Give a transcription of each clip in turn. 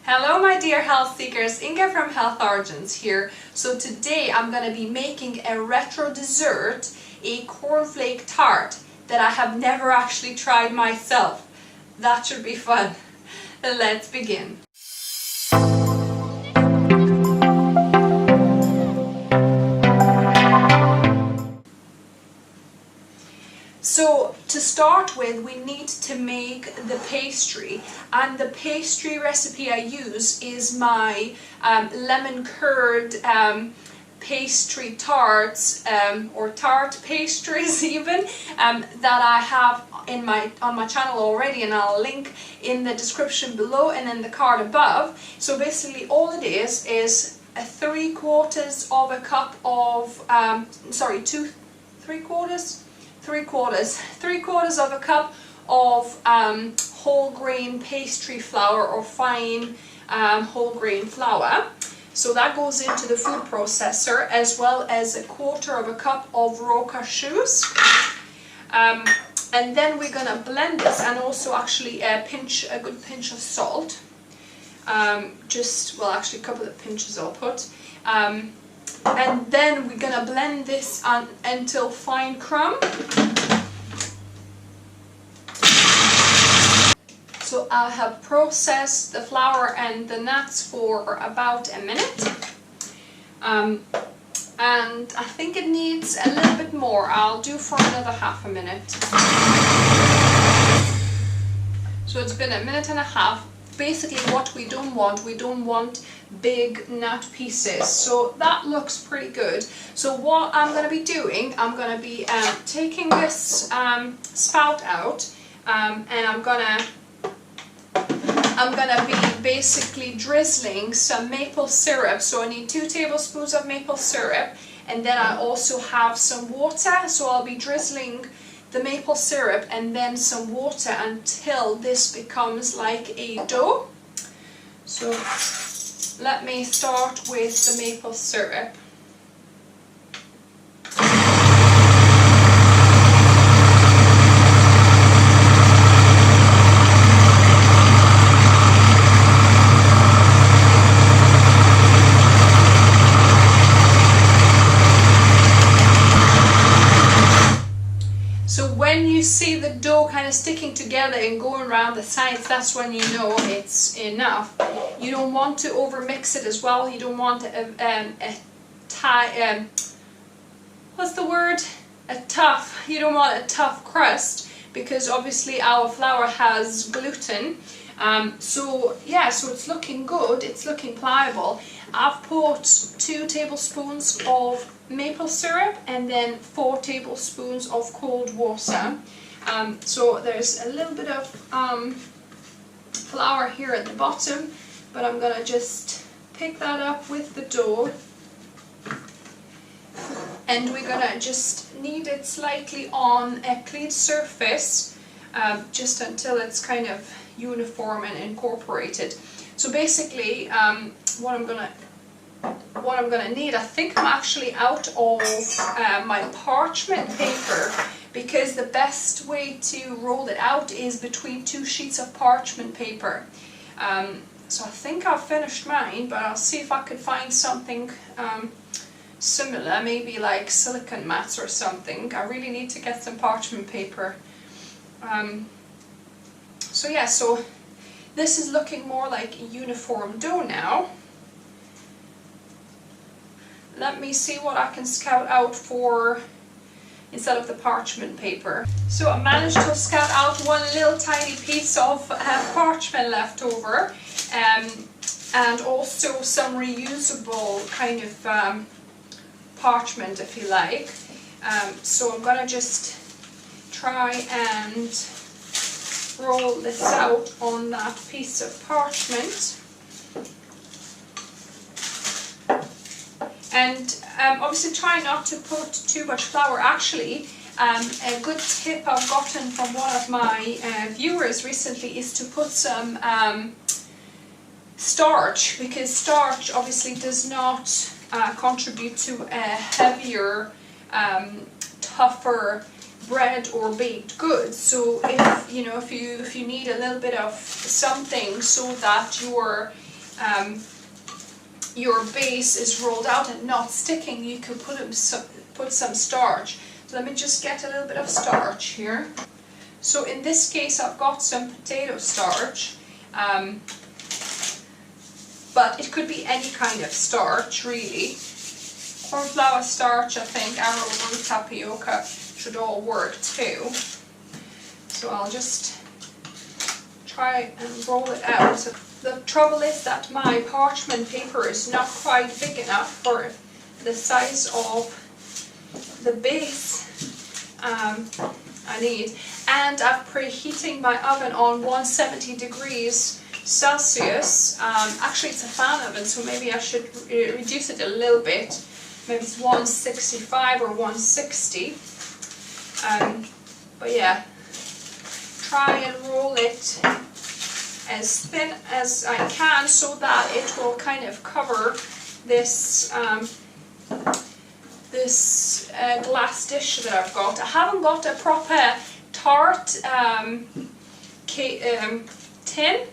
Hello my dear health seekers, Inga from Health Origins here. So today I'm going to be making a retro dessert, a cornflake tart that I have never actually tried myself. That should be fun. Let's begin. So to start with, we need to make the pastry, and the pastry recipe I use is my lemon curd pastry tarts, or tart pastries even, that I have on my channel already, and I'll link in the description below and in the card above. So basically all it is a 3/4 of a cup of three quarters of a cup of whole grain pastry flour, or fine whole grain flour. So that goes into the food processor, as well as 1/4 of a cup of raw cashews. And then we're gonna blend this, and also actually a good pinch of salt. Actually a couple of pinches I'll put. And then we're gonna blend this until fine crumb. So I have processed the flour and the nuts for about a minute. And I think it needs a little bit more. I'll do for another half a minute. So it's been a minute and a half. Basically what we don't want big nut pieces. So that looks pretty good. So what I'm going to be doing, I'm going to be taking this spout out, and I'm gonna be basically drizzling some maple syrup. So I need 2 tablespoons of maple syrup, and then I also have some water. So I'll be drizzling the maple syrup and then some water until this becomes like a dough. So let me start with the maple syrup. So when you see the dough kind of sticking together and going around the sides, that's when you know it's enough. You don't want to overmix it as well. You don't want you don't want a tough crust, because obviously our flour has gluten. So it's looking good, it's looking pliable. I've put 2 tablespoons of maple syrup and then 4 tablespoons of cold water. So there's a little bit of flour here at the bottom, but I'm gonna just pick that up with the dough, and we're gonna just knead it slightly on a clean surface, just until it's kind of uniform and incorporated. So basically what I'm gonna need, I think I'm actually out of my parchment paper, because the best way to roll it out is between 2 sheets of parchment paper. So I think I've finished mine, but I'll see if I can find something similar, maybe like silicone mats or something. I really need to get some parchment paper. So this is looking more like a uniform dough now. Let me see what I can scout out for instead of the parchment paper. So I managed to scout out one little tiny piece of parchment left over, and also some reusable kind of parchment, if you like. So I'm gonna just try and roll this out on that piece of parchment. And obviously try not to put too much flour. Actually, a good tip I've gotten from one of my viewers recently is to put some starch, because starch obviously does not contribute to a heavier, tougher bread or baked goods. So if you need a little bit of something so that your your base is rolled out and not sticking, you can put some starch. So let me just get a little bit of starch here. So in this case I've got some potato starch, but it could be any kind of starch really. Corn flour starch, I think, arrowroot, tapioca should all work too. So I'll just try and roll it out. The trouble is that my parchment paper is not quite big enough for the size of the base I need. And I'm preheating my oven on 170 degrees Celsius. Actually it's a fan oven, so maybe I should reduce it a little bit. Maybe it's 165 or 160. But yeah, try and roll it as thin as I can so that it will kind of cover this glass dish that I've got. I haven't got a proper tart tin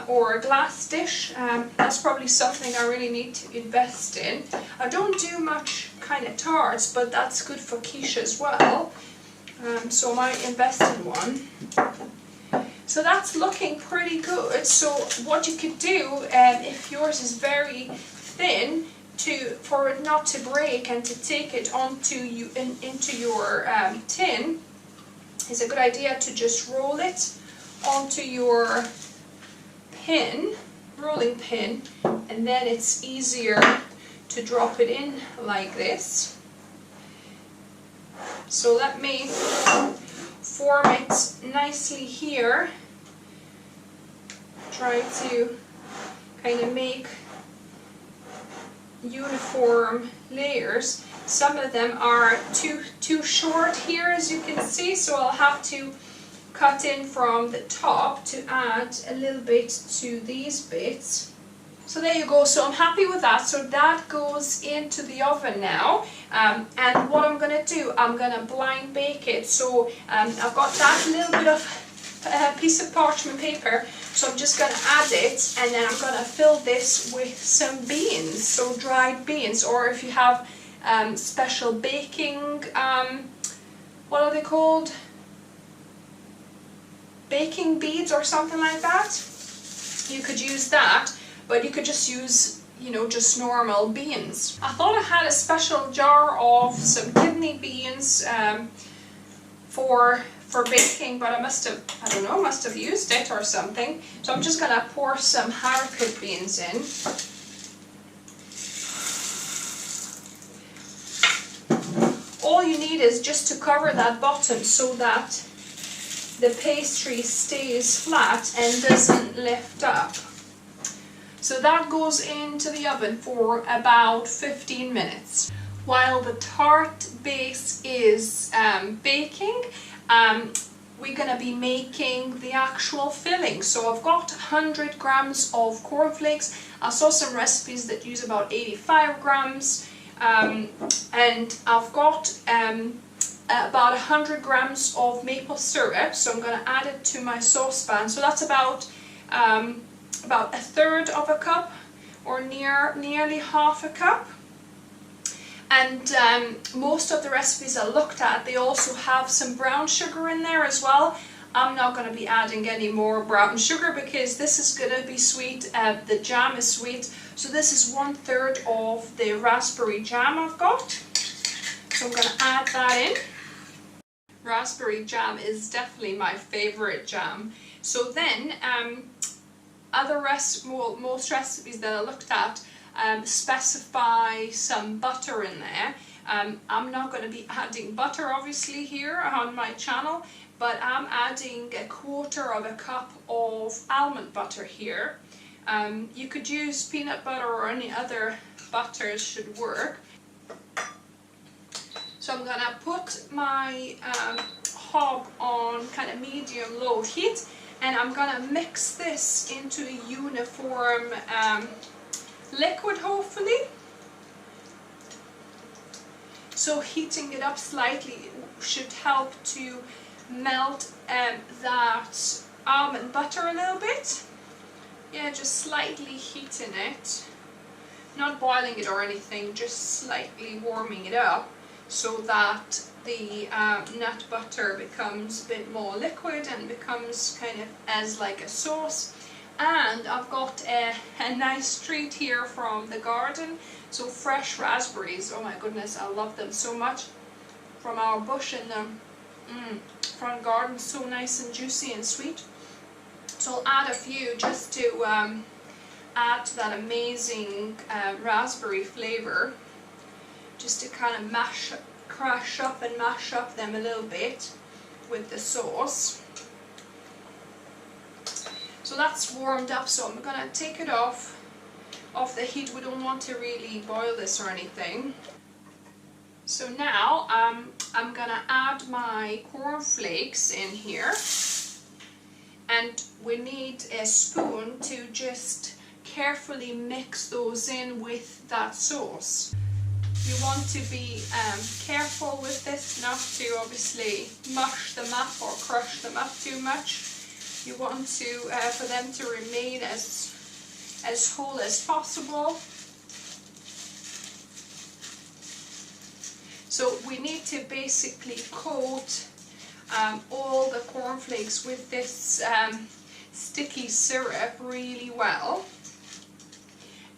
or a glass dish. That's probably something I really need to invest in. I don't do much kind of tarts, but that's good for quiche as well. So I might invest in one. So that's looking pretty good. So what you could do, if yours is very thin, for it not to break and to take it onto into your tin, is a good idea to just roll it onto your rolling pin, and then it's easier to drop it in like this. So let me form it nicely here. Try to kind of make uniform layers. Some of them are too short here, as you can see, so I'll have to cut in from the top to add a little bit to these bits. So there you go, so I'm happy with that. So that goes into the oven now, and what I'm going to do, I'm going to blind bake it. So I've got that little bit of piece of parchment paper, so I'm just going to add it, and then I'm going to fill this with some beans, so dried beans, or if you have special baking, what are they called? Baking beads or something like that. You could use that, but you could just use, you know, just normal beans. I thought I had a special jar of some kidney beans for baking, but I must have used it or something. So I'm just gonna pour some haricot beans in. All you need is just to cover that bottom so that the pastry stays flat and doesn't lift up. So that goes into the oven for about 15 minutes. While the tart base is baking, we're going to be making the actual filling. So I've got 100 grams of cornflakes. I saw some recipes that use about 85 grams. And I've got about 100 grams of maple syrup, so I'm going to add it to my saucepan. So that's about a third of a cup, or nearly half a cup. And most of the recipes I looked at, they also have some brown sugar in there as well. I'm not going to be adding any more brown sugar because this is going to be sweet. The jam is sweet, so this is 1/3 of the raspberry jam I've got. So I'm going to add that in. Raspberry jam is definitely my favorite jam. So then, most recipes that I looked at specify some butter in there. I'm not going to be adding butter obviously here on my channel, but I'm adding 1/4 cup of almond butter here. You could use peanut butter or any other butters, should work. So I'm gonna put my hob on kind of medium-low heat, and I'm gonna mix this into a uniform liquid, hopefully. So heating it up slightly should help to melt that almond butter a little bit. yeah, just slightly heating it, not boiling it or anything, just slightly warming it up so that the nut butter becomes a bit more liquid and becomes kind of as like a sauce. And I've got a nice treat here from the garden, so fresh raspberries. Oh my goodness, I love them so much, from our bush in the front garden, so nice and juicy and sweet. So I'll add a few just to add to that amazing raspberry flavour, just to kind of crush up and mash up them a little bit with the sauce. So that's warmed up, so I'm going to take it off the heat. We don't want to really boil this or anything. So now I'm going to add my cornflakes in here, and we need a spoon to just carefully mix those in with that sauce. You want to be careful with this, not to obviously mush them up or crush them up too much. You want to for them to remain as whole as possible. So we need to basically coat all the cornflakes with this sticky syrup really well.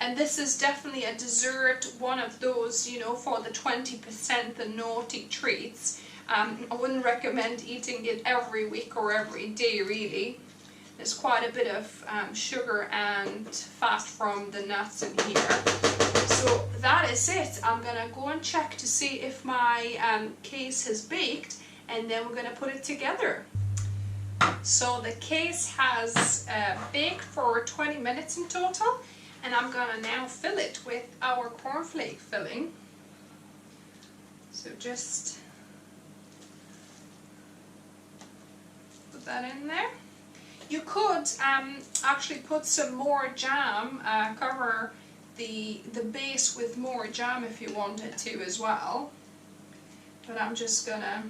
And this is definitely a dessert, one of those, you know, for the 20%, the naughty treats. I wouldn't recommend eating it every week or every day, really. There's quite a bit of sugar and fat from the nuts in here. So that is it. I'm going to go and check to see if my case has baked, and then we're going to put it together. So the case has baked for 20 minutes in total, and I'm going to now fill it with our cornflake filling. So just put that in there. You could actually put some more jam, cover the base with more jam if you wanted to as well. But I'm just gonna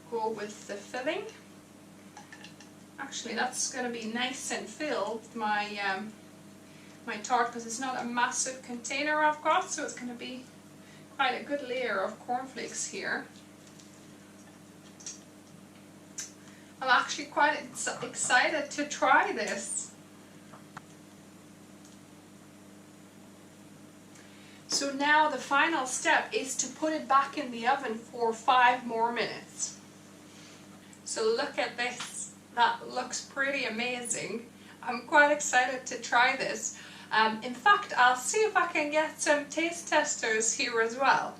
go with the filling. Actually, that's gonna be nice and filled, my my tart, because it's not a massive container I've got, so it's gonna be quite a good layer of cornflakes here. I'm actually quite excited to try this. So now the final step is to put it back in the oven for 5 more minutes. So look at this. That looks pretty amazing. I'm quite excited to try this. In fact, I'll see if I can get some taste testers here as well.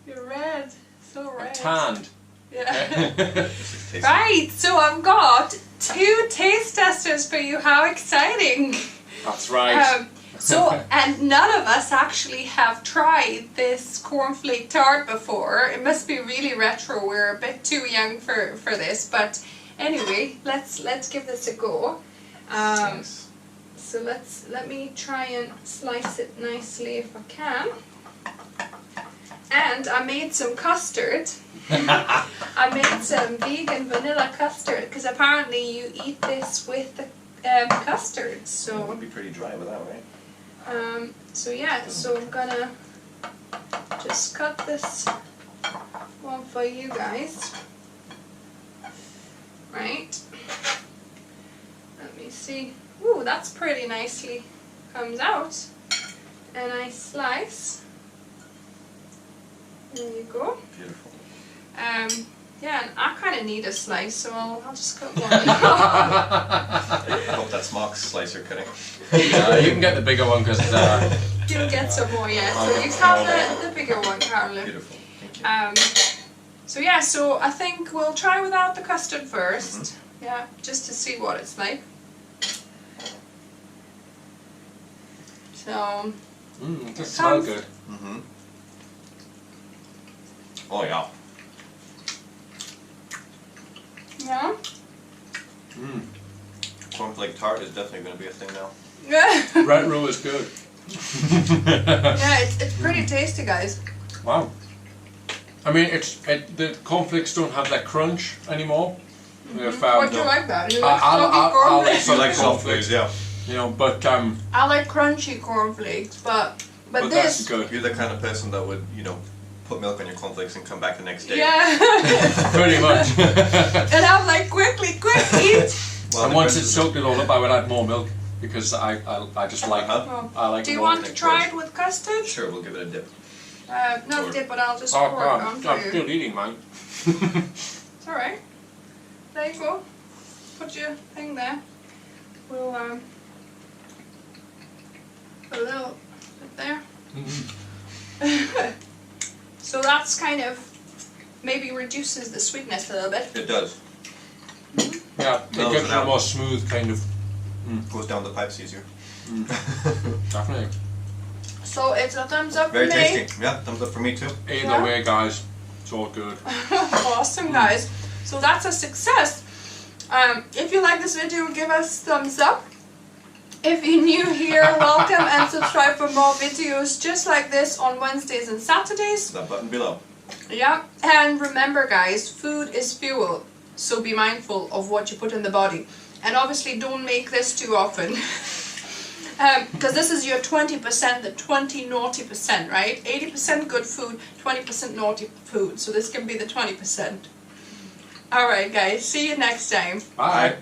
You're red. So red. Tanned. Yeah. Right, so I've got 2 taste testers for you. How exciting! That's right. And none of us actually have tried this cornflake tart before. It must be really retro. We're a bit too young for this, but anyway, let's give this a go. Nice. So let me try and slice it nicely if I can. And I made some custard. I made some vegan vanilla custard, because apparently you eat this with the custard. So it would be pretty dry without, right? So yeah, so I'm gonna just cut this one for you guys. Right. Let me see. Ooh, that's pretty nicely comes out. A nice slice. There you go. Beautiful. Yeah, and I kind of need a slice, so I'll just cut one. I hope that's Mark's slicer cutting. You can get the bigger one because You can get some more, yeah. So you have the bigger one, Carolyn. Beautiful. Thank you. So yeah, so I think we'll try without the custard first. Yeah, just to see what it's like. So. It does smell good. Oh yeah. Yeah. Cornflake tart is definitely going to be a thing now. Yeah. Retro is good. Yeah, it's pretty tasty, guys. Wow. I mean, the cornflakes don't have that crunch anymore. If, What do you like that? You like I soggy cornflakes? You like cornflakes, cornflakes, yeah. you know, but I like crunchy cornflakes, but that's this, good. You're the kind of person that would, you know, put milk on your cornflakes and come back the next day. yeah. Pretty much. And I'm like, quick, eat. Well, And once it depends- soaked it all up, I would add more milk because I just like Uh-huh. I like. Do you more want to thick try bread. it with custard? Sure, we'll give it a dip. Not Or- dip, but I'll just Oh pour it on God, for I'm you. still eating mine. It's alright. There you go. Put your thing there. We'll put a little bit there. So that's kind of maybe reduces the sweetness a little bit. It does. Yeah, it Mellows gives it you a out. more smooth kind of. Goes down the pipes easier. Definitely. So it's a thumbs up Very for me. tasty. Yeah, thumbs up for me too. Either Yeah. way, guys, it's all good. Awesome, guys. So that's a success. If you like this video, give us thumbs up. If you're new here, welcome and subscribe for more videos just like this on Wednesdays and Saturdays. That button below. Yeah, and remember guys, food is fuel, so be mindful of what you put in the body. And obviously don't make this too often. Because this is your 20%, the 20 naughty percent, right? 80% good food, 20% naughty food. So this can be the 20%. Alright guys, see you next time. Bye.